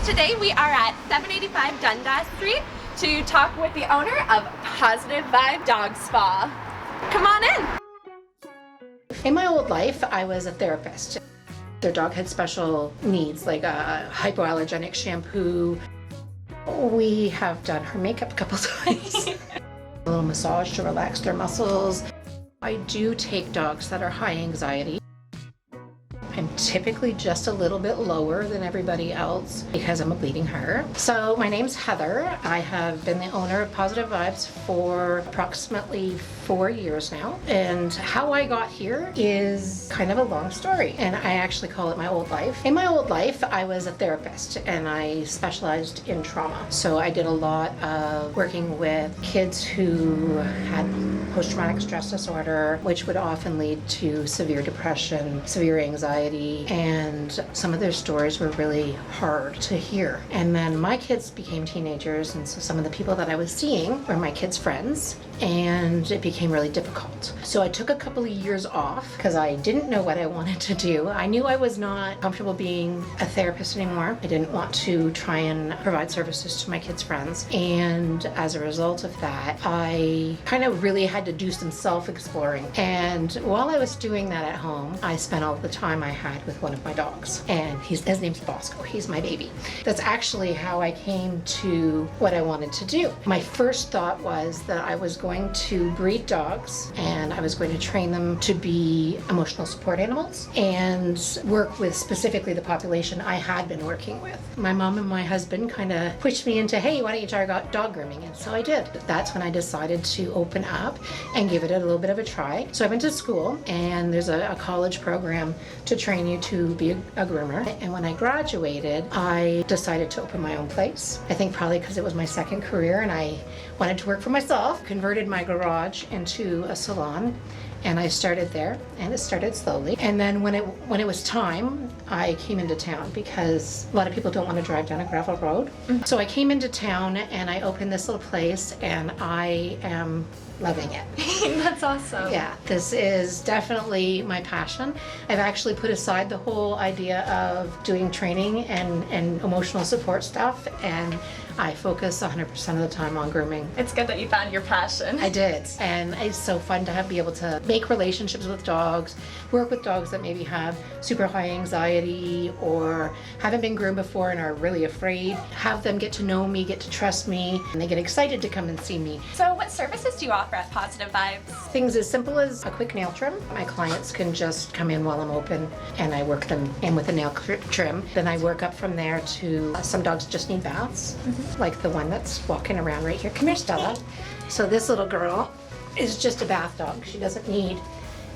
Today we are at 785 Dundas Street to talk with the owner of Paws-itive Vibes Dog Spa. Come on in. In my old life, I was a therapist. Their dog had special needs, like a hypoallergenic shampoo. We have done her makeup a couple times. A little massage to relax their muscles. I do take dogs that are high anxiety. I'm typically just a little bit lower than everybody else because I'm a bleeding heart. So my name's Heather. I have been the owner of Paws-itive Vibes for approximately 4 years now. And how I got here is kind of a long story, and I actually call it my old life. In my old life, I was a therapist and I specialized in trauma. So I did a lot of working with kids who had post-traumatic stress disorder, which would often lead to severe depression, severe anxiety, and some of their stories were really hard to hear. And then my kids became teenagers, and so some of the people that I was seeing were my kids' friends, and it became really difficult. So I took a couple of years off because I didn't know what I wanted to do. I knew I was not comfortable being a therapist anymore. I didn't want to try and provide services to my kids' friends. And as a result of that, I kind of really had to do some self-exploring. And while I was doing that at home, I spent all the time I had with one of my dogs. And his name's Bosco. He's my baby. That's actually how I came to what I wanted to do. My first thought was that I was going to breed dogs and I was going to train them to be emotional support animals and work with specifically the population I had been working with. My mom and my husband kind of pushed me into, hey, why don't you try dog grooming? And so I did. That's when I decided to open up and give it a little bit of a try. So I went to school, and there's a college program to train you to be a groomer. And when I graduated, I decided to open my own place. I think probably because it was my second career and I wanted to work for myself. Converted my garage into a salon, and I started there, and it started slowly. And then when it was time, I came into town because a lot of people don't want to drive down a gravel road. Mm-hmm. So I came into town and I opened this little place, and I am loving it. That's awesome. Yeah, this is definitely my passion. I've actually put aside the whole idea of doing training and emotional support stuff, and I focus 100% of the time on grooming. It's good that you found your passion. I did, and it's so fun to be able to make relationships with dogs, work with dogs that maybe have super high anxiety or haven't been groomed before and are really afraid. Have them get to know me, get to trust me, and they get excited to come and see me. So what services do you offer at Paws-itive Vibes? Things as simple as a quick nail trim. My clients can just come in while I'm open and I work them in with a nail trim. Then I work up from there to some dogs just need baths. Mm-hmm. Like the one that's walking around right here. Come here, Stella. So this little girl is just a bath dog. She doesn't need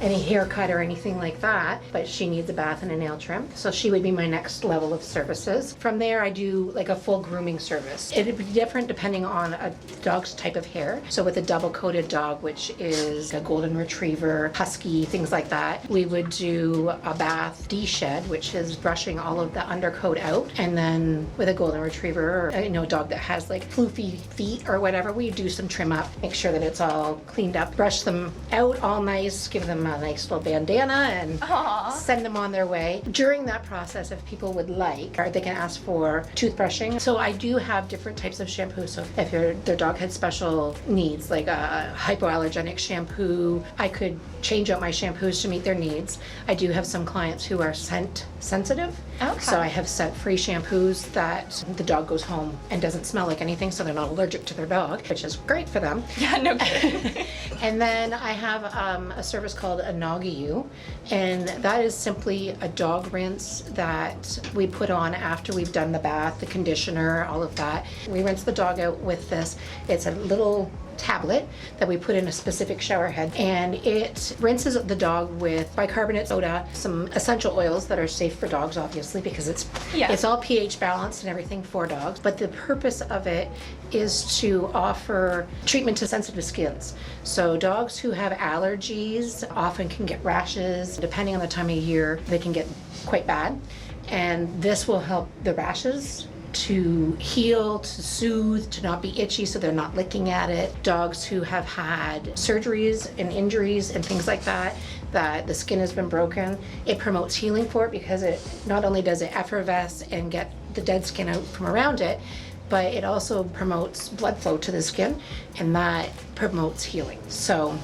any haircut or anything like that, but she needs a bath and a nail trim. So she would be my next level of services. From there, I do like a full grooming service. It'd be different depending on a dog's type of hair. So with a double-coated dog, which is a golden retriever, husky, things like that, we would do a bath de-shed, which is brushing all of the undercoat out. And then with a golden retriever, or a dog that has like floofy feet or whatever, we do some trim up, make sure that it's all cleaned up, brush them out all nice, give them a nice little bandana, and Aww. Send them on their way. During that process, if people would like, or they can ask for toothbrushing. So I do have different types of shampoo. So if their dog had special needs, like a hypoallergenic shampoo, I could change out my shampoos to meet their needs. I do have some clients who are scent sensitive. Okay. So I have scent-free shampoos that the dog goes home and doesn't smell like anything, so they're not allergic to their dog, which is great for them. Yeah, no kidding. And then I have a service called a Noggy-U, and that is simply a dog rinse that we put on after we've done the bath, the conditioner, all of that. We rinse the dog out with this. It's a little tablet that we put in a specific shower head, and it rinses the dog with bicarbonate soda, some essential oils that are safe for dogs, obviously, because it's all pH balanced and everything for dogs. But the purpose of it is to offer treatment to sensitive skins. So dogs who have allergies often can get rashes. Depending on the time of year, they can get quite bad, and this will help the rashes to heal, to soothe, to not be itchy so they're not licking at it. Dogs who have had surgeries and injuries and things like that, that the skin has been broken, it promotes healing for it because it not only does it effervesce and get the dead skin out from around it, but it also promotes blood flow to the skin, and that promotes healing. So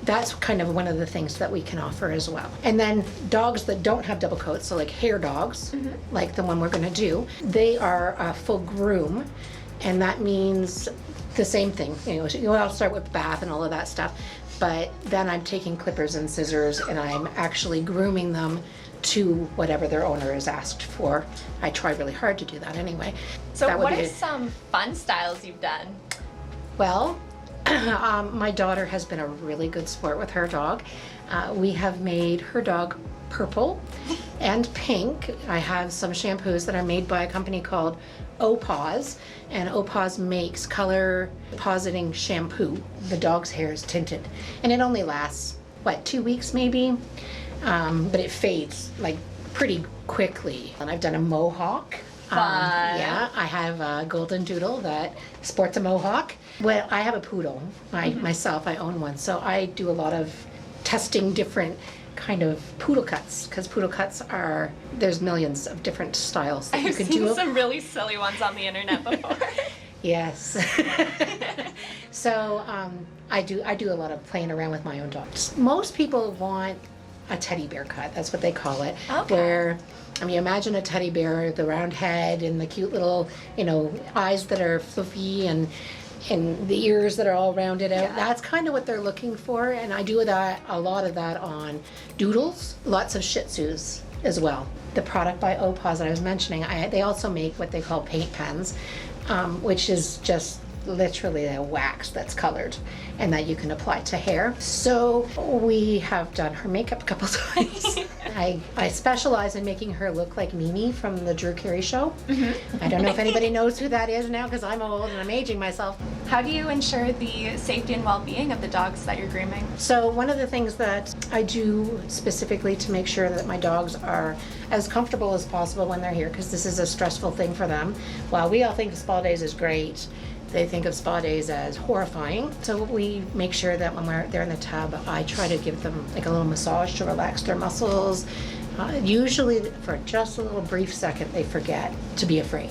that's kind of one of the things that we can offer as well. And then dogs that don't have double coats, so like hair dogs, like the one we're going to do, they are a full groom, and that means the same thing. I'll start with bath and all of that stuff, but then I'm taking clippers and scissors and I'm actually grooming them to whatever their owner is asked for. I try really hard to do that anyway. So what are some fun styles you've done? Well, my daughter has been a really good sport with her dog. We have made her dog purple and pink. I have some shampoos that are made by a company called Paws, and Paws makes color positing shampoo. The dog's hair is tinted, and it only lasts, 2 weeks maybe? But it fades like pretty quickly. And I've done a mohawk. Fun. Yeah, I have a golden doodle that sports a mohawk. Well, I have a poodle. Myself, I own one. So I do a lot of testing different kind of poodle cuts, because poodle cuts there's millions of different styles that you can do. I've seen some really silly ones on the internet before. Yes. So I do a lot of playing around with my own dogs. Most people want a teddy bear cut. That's what they call it. Okay. Where, imagine a teddy bear, the round head and the cute little, eyes that are fluffy and the ears that are all rounded out. Yeah. That's kind of what they're looking for, and I do a lot of that on doodles, lots of Shih Tzus as well. The product by Paws that I was mentioning, they also make what they call paint pens, which is just literally a wax that's colored and that you can apply to hair. So we have done her makeup a couple times. I specialize in making her look like Mimi from the Drew Carey Show. I don't know if anybody knows who that is now, because I'm old and I'm aging myself. How do you ensure the safety and well-being of the dogs that you're grooming? So one of the things that I do specifically to make sure that my dogs are as comfortable as possible when they're here, because this is a stressful thing for them. While we all think spa days is great, they think of spa days as horrifying. So we make sure that when they're in the tub, I try to give them like a little massage to relax their muscles. Usually for just a little brief second, they forget to be afraid.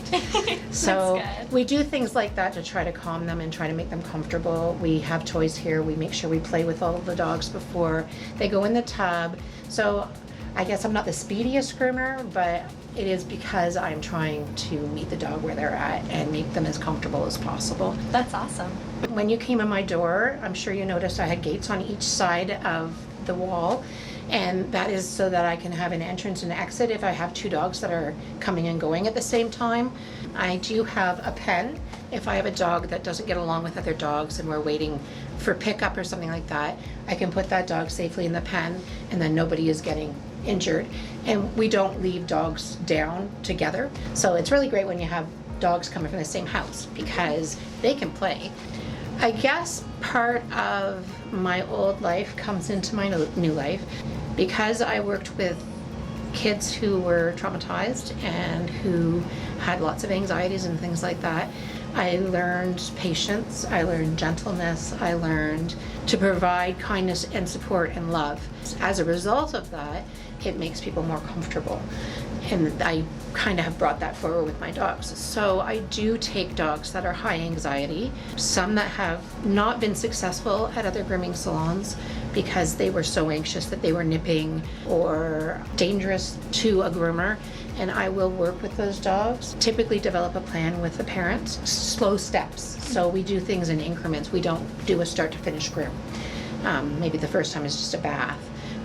So we do things like that to try to calm them and try to make them comfortable. We have toys here. We make sure we play with all of the dogs before they go in the tub. So I guess I'm not the speediest groomer, but it is because I'm trying to meet the dog where they're at and make them as comfortable as possible. That's awesome. When you came in my door, I'm sure you noticed I had gates on each side of the wall, and that is so that I can have an entrance and exit if I have two dogs that are coming and going at the same time. I do have a pen if I have a dog that doesn't get along with other dogs and we're waiting for pickup or something like that. I can put that dog safely in the pen, and then nobody is getting injured, and we don't leave dogs down together. So it's really great when you have dogs coming from the same house, because they can play. I guess part of my old life comes into my new life, because I worked with kids who were traumatized and who had lots of anxieties and things like that. I learned patience, I learned gentleness, I learned to provide kindness and support and love. As a result of that, it makes people more comfortable. And I kind of have brought that forward with my dogs. So I do take dogs that are high anxiety, some that have not been successful at other grooming salons because they were so anxious that they were nipping or dangerous to a groomer. And I will work with those dogs, typically develop a plan with the parents, slow steps. So we do things in increments. We don't do a start to finish groom. Maybe the first time is just a bath,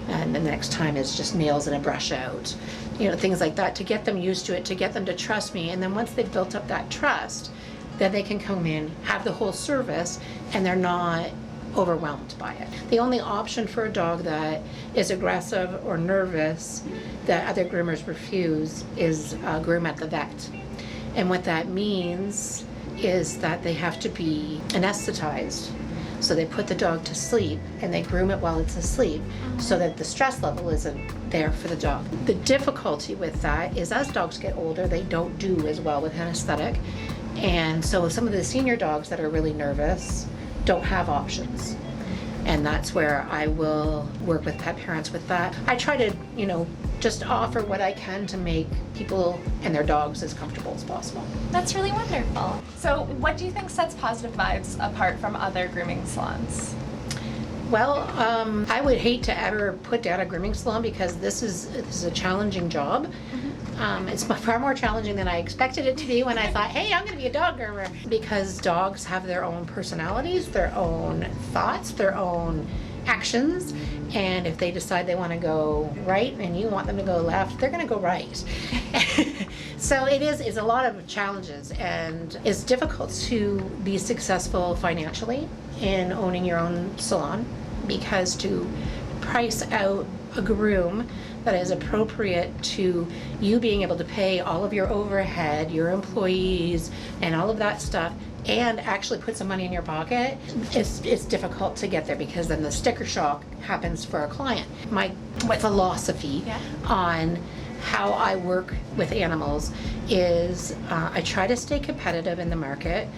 and the next time is just nails and a brush out. Things like that, to get them used to it, to get them to trust me. And then once they've built up that trust, then they can come in, have the whole service, and they're not overwhelmed by it. The only option for a dog that is aggressive or nervous that other groomers refuse is groom at the vet. And what that means is that they have to be anesthetized. So they put the dog to sleep and they groom it while it's asleep so that the stress level isn't there for the dog. The difficulty with that is as dogs get older, they don't do as well with anesthetic. And so some of the senior dogs that are really nervous don't have options. And that's where I will work with pet parents with that. I try to, just offer what I can to make people and their dogs as comfortable as possible. That's really wonderful. So what do you think sets Paws-itive Vibes apart from other grooming salons? Well, I would hate to ever put down a grooming salon because this is a challenging job. It's far more challenging than I expected it to be when I thought, hey, I'm going to be a dog groomer. Because dogs have their own personalities, their own thoughts, their own actions. And if they decide they want to go right and you want them to go left, they're going to go right. So it's a lot of challenges, and it's difficult to be successful financially in owning your own salon, because to price out a groom that is appropriate to you being able to pay all of your overhead, your employees, and all of that stuff, and actually put some money in your pocket, it's difficult to get there, because then the sticker shock happens for a client. My philosophy on how I work with animals is I try to stay competitive in the market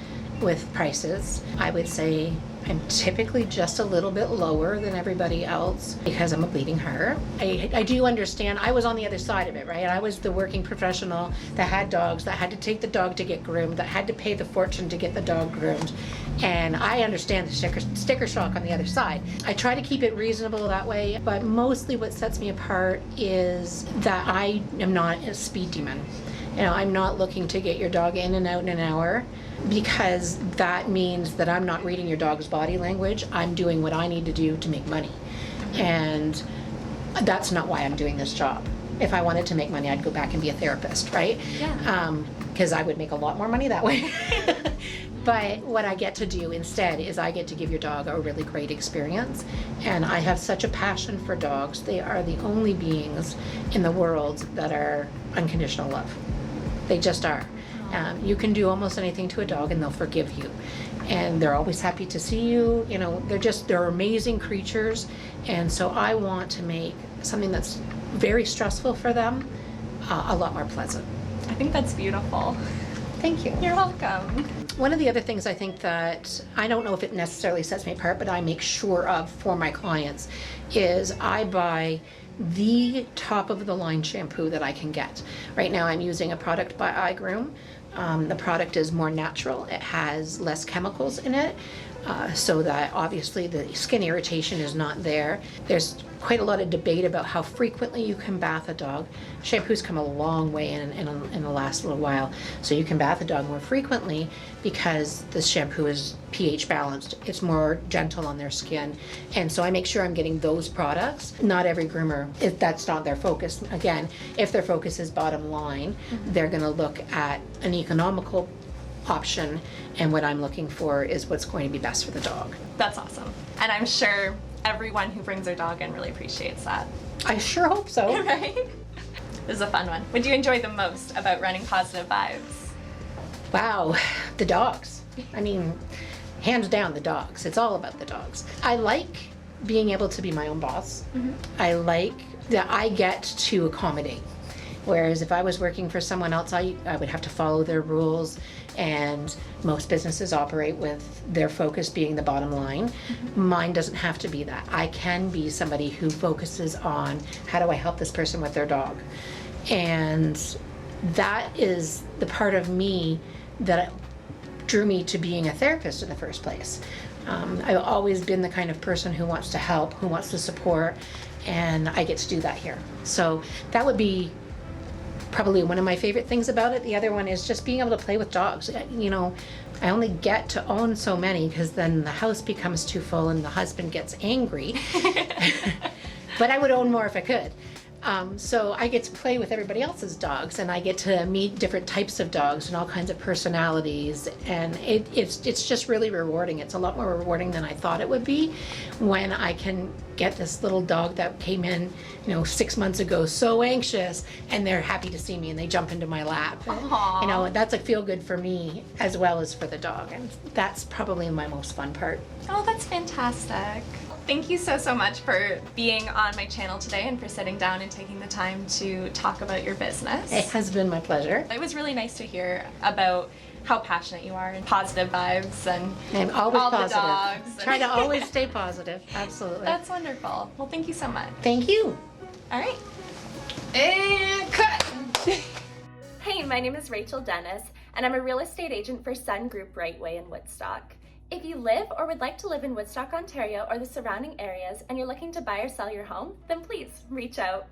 with prices. I would say I'm typically just a little bit lower than everybody else because I'm a bleeding heart. I do understand. I was on the other side of it, right? I was the working professional that had dogs, that had to take the dog to get groomed, that had to pay the fortune to get the dog groomed. And I understand the sticker shock on the other side. I try to keep it reasonable that way, but mostly what sets me apart is that I am not a speed demon. I'm not looking to get your dog in and out in an hour, because that means that I'm not reading your dog's body language. I'm doing what I need to do to make money. And that's not why I'm doing this job. If I wanted to make money, I'd go back and be a therapist, right? Yeah. Because I would make a lot more money that way. But what I get to do instead is I get to give your dog a really great experience. And I have such a passion for dogs. They are the only beings in the world that are unconditional love. They just are. You can do almost anything to a dog and they'll forgive you. And they're always happy to see you. They're amazing creatures. And so I want to make something that's very stressful for them a lot more pleasant. I think that's beautiful. Thank you. You're welcome. One of the other things I think that, I don't know if it necessarily sets me apart, but I make sure of for my clients, is I buy the top of the line shampoo that I can get. Right now I'm using a product by iGroom. The product is more natural. It has less chemicals in it, so that obviously the skin irritation is not there. There's quite a lot of debate about how frequently you can bath a dog. Shampoo's come a long way in the last little while. So you can bath a dog more frequently because the shampoo is pH balanced. It's more gentle on their skin. And so I make sure I'm getting those products. Not every groomer, if that's not their focus. Again, if their focus is bottom line, they're gonna look at an economical option, and what I'm looking for is what's going to be best for the dog. That's awesome. And I'm sure everyone who brings their dog in really appreciates that. I sure hope so. Right? This is a fun one. What do you enjoy the most about running Paws-itive Vibes? Wow, the dogs. I mean, hands down the dogs. It's all about the dogs. I like being able to be my own boss. I like that I get to accommodate. Whereas if I was working for someone else, I would have to follow their rules, and most businesses operate with their focus being the bottom line. Mine doesn't have to be that. I can be somebody who focuses on how do I help this person with their dog. And that is the part of me that drew me to being a therapist in the first place. I've always been the kind of person who wants to help, who wants to support, and I get to do that here. So that would be probably one of my favorite things about it. The other one is just being able to play with dogs. I only get to own so many because then the house becomes too full and the husband gets angry. But I would own more if I could. So I get to play with everybody else's dogs, and I get to meet different types of dogs and all kinds of personalities, and it's just really rewarding. It's a lot more rewarding than I thought it would be when I can get this little dog that came in 6 months ago so anxious, and they're happy to see me and they jump into my lap. Aww. That's a feel good for me as well as for the dog, and that's probably my most fun part. Oh, that's fantastic. Thank you so much for being on my channel today and for sitting down and taking the time to talk about your business. It has been my pleasure. It was really nice to hear about how passionate you are and positive vibes And always all positive. the dogs. Try to always stay positive. Absolutely. That's wonderful. Well, thank you so much. Thank you. All right. And cut. Hey, my name is Rachael Dennis, and I'm a real estate agent for Sun Group Right Way in Woodstock. If you live or would like to live in Woodstock, Ontario, or the surrounding areas, and you're looking to buy or sell your home, then please reach out.